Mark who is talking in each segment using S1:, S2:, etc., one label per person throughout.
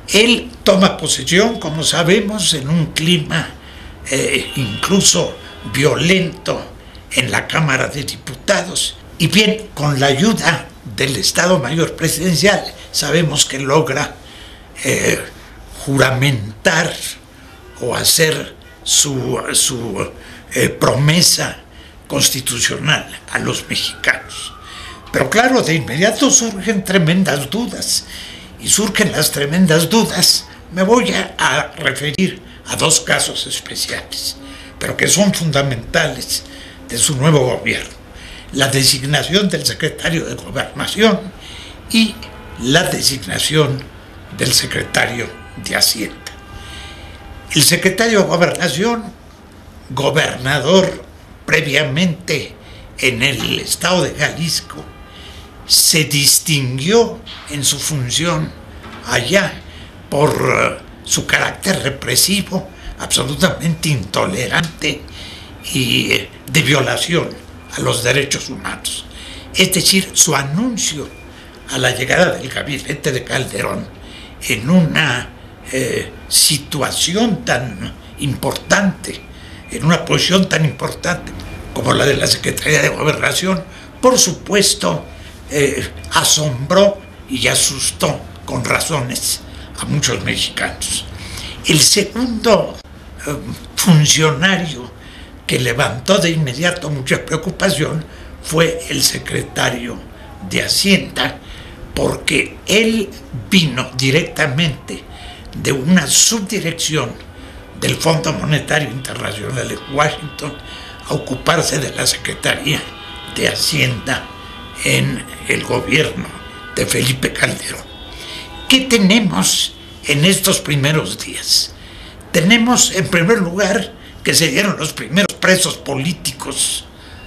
S1: Él toma posesión, como sabemos, en un clima incluso violento en la Cámara de Diputados, y bien, con la ayuda del Estado Mayor Presidencial, sabemos que logra juramentar o hacer su promesa constitucional a los mexicanos. Pero claro, de inmediato surgen tremendas dudas, y surgen las tremendas dudas. Me voy a referir a dos casos especiales, pero que son fundamentales de su nuevo gobierno: la designación del secretario de Gobernación y la designación del secretario de Hacienda. El secretario de Gobernación, gobernador previamente en el estado de Jalisco, se distinguió en su función allá por su carácter represivo, absolutamente intolerante y de violación a los derechos humanos. Es decir, su anuncio a la llegada del gabinete de Calderón en una situación tan importante, en una posición tan importante como la de la Secretaría de Gobernación, por supuesto, asombró y asustó con razones a muchos mexicanos. El segundo funcionario que levantó de inmediato mucha preocupación fue el secretario de Hacienda, porque él vino directamente de una subdirección del Fondo Monetario Internacional de Washington a ocuparse de la Secretaría de Hacienda en el gobierno de Felipe Calderón. ¿Qué tenemos en estos primeros días? Tenemos, en primer lugar, que se dieron los primeros presos políticos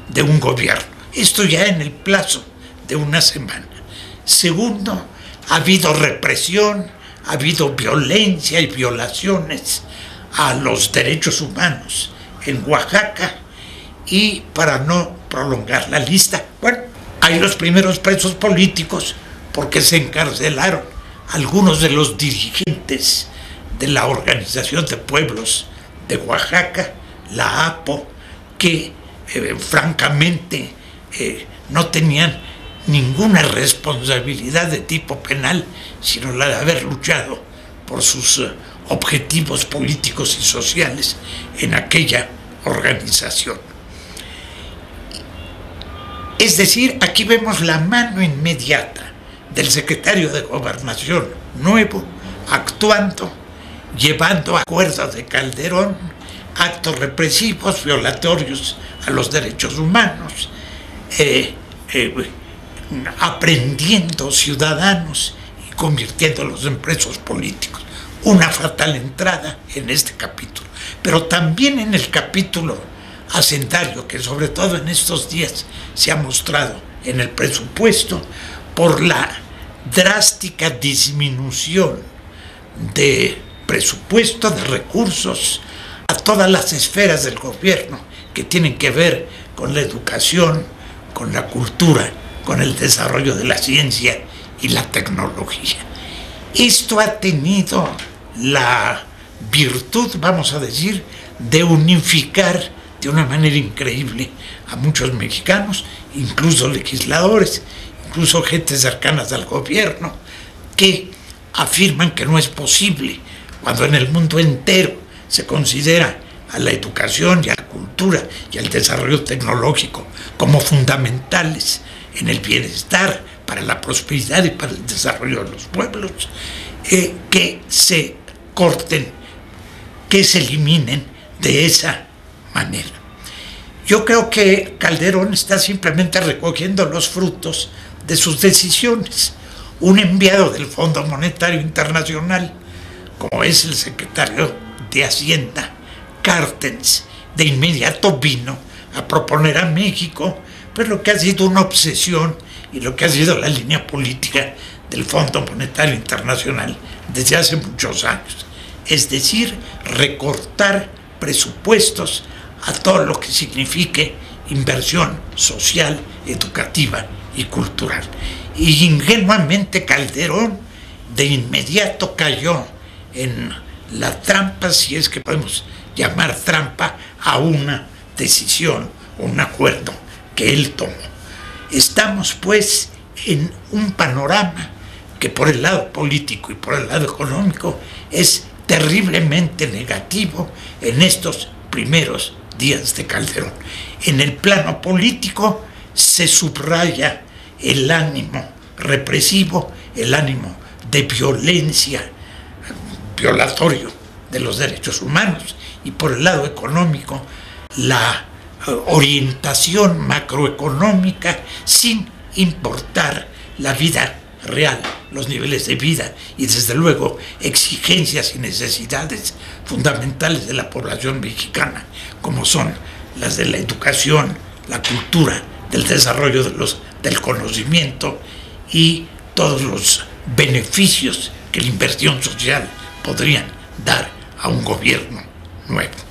S1: de un gobierno. Esto ya en el plazo de una semana. Segundo, ha habido represión, ha habido violencia y violaciones a los derechos humanos en Oaxaca, y para no prolongar la lista, bueno, hay los primeros presos políticos porque se encarcelaron algunos de los dirigentes de la Organización de Pueblos de Oaxaca, la APO, que francamente no tenían ninguna responsabilidad de tipo penal, sino la de haber luchado por sus objetivos políticos y sociales en aquella organización. Es decir, aquí vemos la mano inmediata del secretario de Gobernación nuevo actuando, llevando a acuerdo de Calderón actos represivos, violatorios a los derechos humanos, aprendiendo ciudadanos y convirtiéndolos en presos políticos. Una fatal entrada en este capítulo, pero también en el capítulo hacendario, que sobre todo en estos días se ha mostrado en el presupuesto por la drástica disminución de presupuesto, de recursos a todas las esferas del gobierno que tienen que ver con la educación, con la cultura, con el desarrollo de la ciencia y la tecnología. Esto ha tenido la virtud, vamos a decir, de unificar de una manera increíble a muchos mexicanos, incluso legisladores, incluso gentes cercanas al gobierno, que afirman que no es posible, cuando en el mundo entero se considera a la educación y a la cultura y al desarrollo tecnológico como fundamentales en el bienestar, para la prosperidad y para el desarrollo de los pueblos, que se corten, que se eliminen de esa manera. Yo creo que Calderón está simplemente recogiendo los frutos de sus decisiones. Un enviado del Fondo Monetario Internacional, como es el secretario de Hacienda, Carstens, de inmediato vino a proponer a México pues lo que ha sido una obsesión y lo que ha sido la línea política del Fondo Monetario Internacional desde hace muchos años. Es decir, recortar presupuestos a todo lo que signifique inversión social, educativa y cultural. Y ingenuamente Calderón de inmediato cayó en la trampa, si es que podemos llamar trampa, a una decisión, un acuerdo que él tomó. Estamos pues en un panorama que por el lado político y por el lado económico es terriblemente negativo en estos primeros días de Calderón. En el plano político se subraya el ánimo represivo, el ánimo de violencia, violatorio de los derechos humanos, y por el lado económico la orientación macroeconómica sin importar la vida real, los niveles de vida y desde luego exigencias y necesidades fundamentales de la población mexicana, como son las de la educación, la cultura, del desarrollo del conocimiento y todos los beneficios que la inversión social podrían dar a un gobierno nuevo.